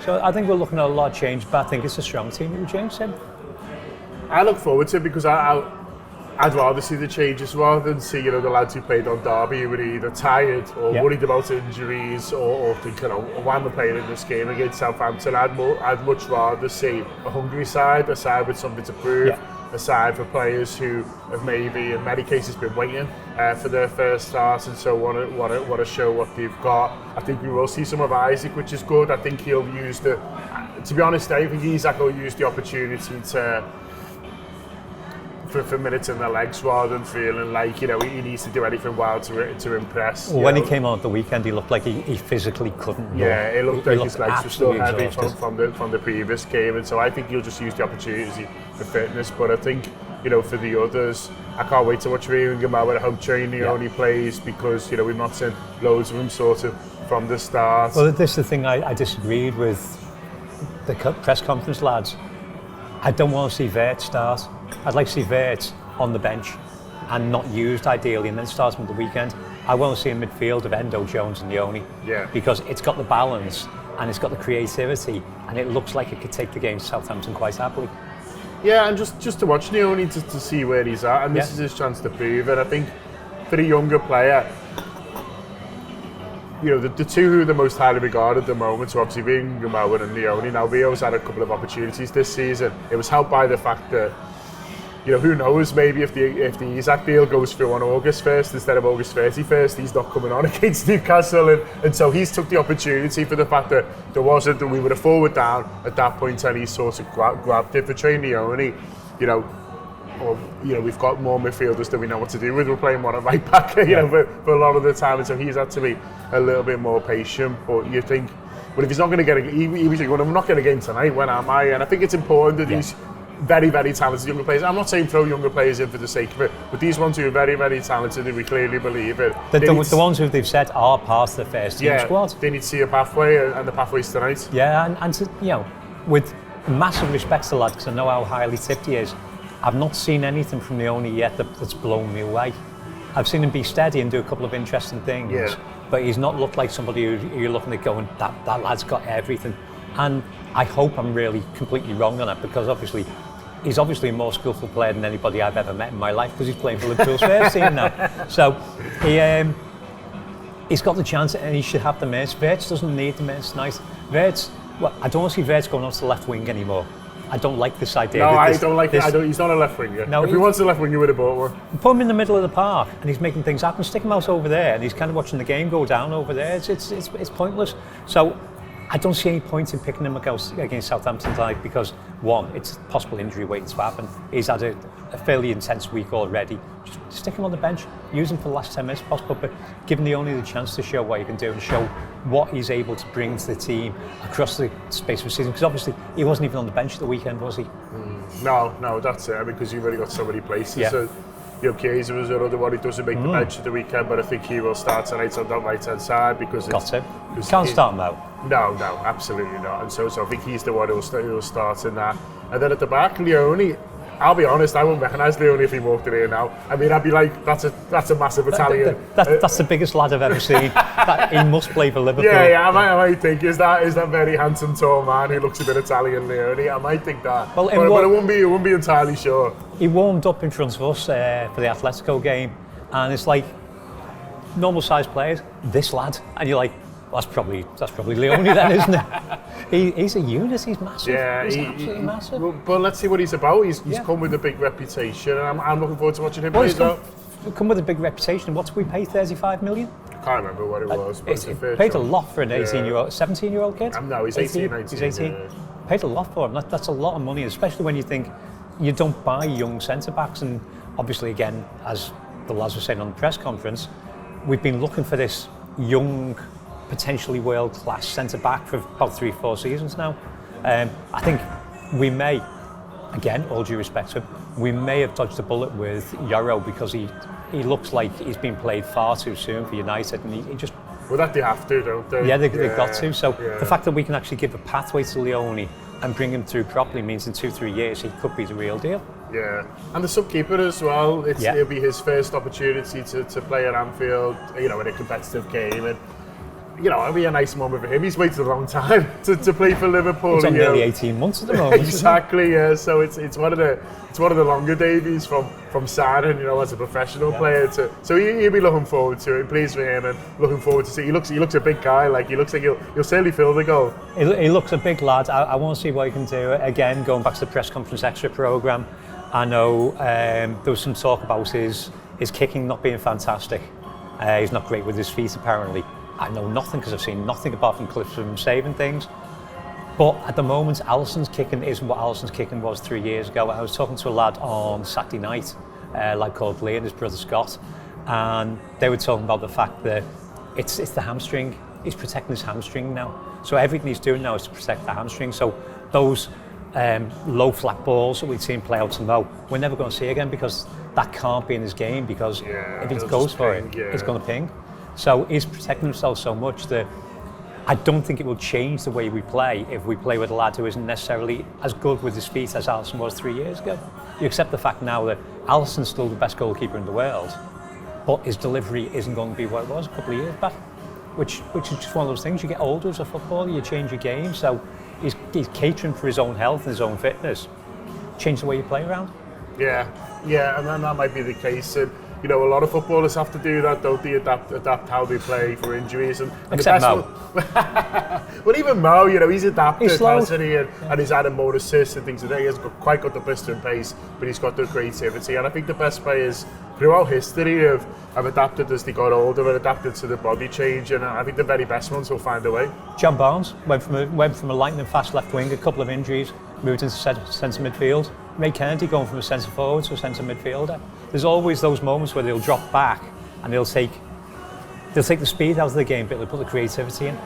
So I think we're looking at a lot of change, but I think it's a strong team that we changed in. I look forward to it because I'd rather see the changes rather than see, the lads who played on Derby who were either tired or worried about injuries or thinking, why am I playing in this game against Southampton? I'd much rather see a hungry side, a side with something to prove, a side for players who have maybe in many cases been waiting for their first start and so want to show what they've got. I think we will see some of Isaac, which is good. I think he'll use to be honest, I think Isaac will use the opportunity for minutes in the legs rather than feeling like he needs to do anything wild to impress. Well, when he came on at the weekend, he looked like he physically couldn't. Yeah, it looked like his legs were still heavy from the previous game, and so I think he'll just use the opportunity for fitness. But I think for the others, I can't wait to watch Ringham at home training. He only plays because we've not seen loads of him sort of from the start. Well, this is the thing I disagreed with the press conference lads. I don't want to see Vert start. I'd like to see Vert on the bench and not used ideally, and then start him at the weekend. I want to see a midfield of Endo, Jones and Leone because it's got the balance and it's got the creativity and it looks like it could take the game to Southampton quite happily. Yeah, and just to watch Leone to see where he's at, and this is his chance to prove it. I think for a younger player, the two who are the most highly regarded at the moment are obviously Ringham and Leone. Now, Rio's had a couple of opportunities this season. It was helped by the fact that, who knows, maybe if the Isaac deal goes through on August 1st instead of August 31st, he's not coming on against Newcastle. And so he's took the opportunity for the fact that we were a forward down at that point and he sort of grabbed it for Trey Leone. We've got more midfielders that we know what to do with. We're playing one at right back, for a lot of the time, and so he's had to be a little bit more patient. But you think, well, if he's not going to get he was like, well, I'm not going to get a game tonight, when am I? And I think it's important that these very, very talented younger players, I'm not saying throw younger players in for the sake of it, but these ones who are very, very talented, and we clearly believe it. The ones who they've said are part of the first team squad. They need to see a pathway, and the pathway's tonight. Yeah, and to, with massive respect to the lad, because I know how highly tipped he is, I've not seen anything from Leone yet that's blown me away. I've seen him be steady and do a couple of interesting things, but he's not looked like somebody who you're looking at going, that lad's got everything. And I hope I'm really completely wrong on it, because he's obviously a more skillful player than anybody I've ever met in my life, because he's playing for Liverpool's first team now. So he's got the chance and he should have the minutes. Wirtz doesn't need the minutes tonight. I don't want to see Wirtz going on to the left wing anymore. I don't like this idea. No, I don't like it. He's not a left winger. No, if he wants a left winger, you would have bought one. Put him in the middle of the park and he's making things happen. Stick him out over there and he's kind of watching the game go down over there. It's pointless. So I don't see any point in picking him against Southampton tonight because, one, it's possible injury waiting to happen. He's had a fairly intense week already. Just stick him on the bench, use him for the last 10 minutes possible, but give him the chance to show what he can do and show what he's able to bring to the team across the space of a season. Because obviously he wasn't even on the bench at the weekend, was he? No, that's it. Because you've already got so many places. Yeah. So, Chiesa was another one who doesn't make the bench at the weekend, but I think he will start tonight on that right-hand side because can't start him out. No, absolutely not. And so I think he's the one who'll start in that. And then at the back, Leone, I'll be honest, I wouldn't recognise Leone if he walked in here now. I mean, I'd be like, that's a massive Italian. That's the biggest lad I've ever seen. He must play for Liverpool. Yeah, I might think, is that very handsome, tall man who looks a bit Italian, Leone? I might think that. But I wouldn't be entirely sure. He warmed up in front of us for the Atletico game, and it's like normal sized players, this lad, and you're like, well, that's probably Leone then, isn't it? He's a unit. He's massive. Yeah, he's absolutely massive. But let's see what he's about. He's come with a big reputation, and I'm looking forward to watching him play as well. Come with a big reputation. What did we pay? 35 million? I can't remember what it was. But he paid a lot for an 18-year-old, 17-year-old kid. No, he's 18, 19. He's 18. Yeah. Paid a lot for him. That's a lot of money, especially when you think you don't buy young centre backs. And obviously, again, as the lads were saying on the press conference, we've been looking for this young, potentially world-class centre-back for about 3-4 seasons now. I think we may, again, all due respect to him, we may have dodged a bullet with Yoro because he looks like he's been played far too soon for United, and he just... Well, that they have to, don't they? Yeah, they've got to. So the fact that we can actually give a pathway to Leone and bring him through properly means in 2-3 years he could be the real deal. Yeah, and the sub-keeper as well. It'll be his first opportunity to play at Anfield, in a competitive game. And you know, it'll be a nice moment for him. He's waited a long time to play for Liverpool. It's on nearly 18 months at the moment. Exactly, yeah. So it's one of the longer debuts from signing, you know, as a professional player. So he'll be looking forward to it. Pleased for him and looking forward to see. He looks a big guy. Like he looks like he'll certainly fill the goal. He looks a big lad. I want to see what he can do. Again, going back to the press conference extra programme, I know there was some talk about his kicking not being fantastic. He's not great with his feet apparently. I know nothing because I've seen nothing apart from clips of him saving things. But at the moment, Alisson's kicking isn't what Alisson's kicking was 3 years ago. I was talking to a lad on Saturday night, a lad called Lee and his brother Scott, and they were talking about the fact that it's the hamstring. He's protecting his hamstring now. So everything he's doing now is to protect the hamstring. So those low flat balls that we've seen play out to Mo, we're never going to see again because that can't be in his game because if he goes for it, it's going to ping. So he's protecting himself so much that I don't think it will change the way we play if we play with a lad who isn't necessarily as good with his feet as Alisson was 3 years ago. You accept the fact now that Alisson's still the best goalkeeper in the world, but his delivery isn't going to be what it was a couple of years back, which is just one of those things. You get older as a footballer, you change your game, so he's catering for his own health and his own fitness. Change the way you play around. Yeah, and then that might be the case. And you know, a lot of footballers have to do that, don't they? Adapt how they play for injuries. And except Mo. Well, even Mo, you know, he's adapted, hasn't he? And he's added more assists and things like that. He hasn't quite got the blistering pace, but he's got the creativity. And I think the best players throughout history have adapted as they got older and adapted to the body change. And I think the very best ones will find a way. John Barnes went from a lightning fast left wing, a couple of injuries, moved into centre midfield. Ray Kennedy going from a centre forward to a centre midfielder. There's always those moments where they'll drop back and they'll take the speed out of the game, but they'll put the creativity in.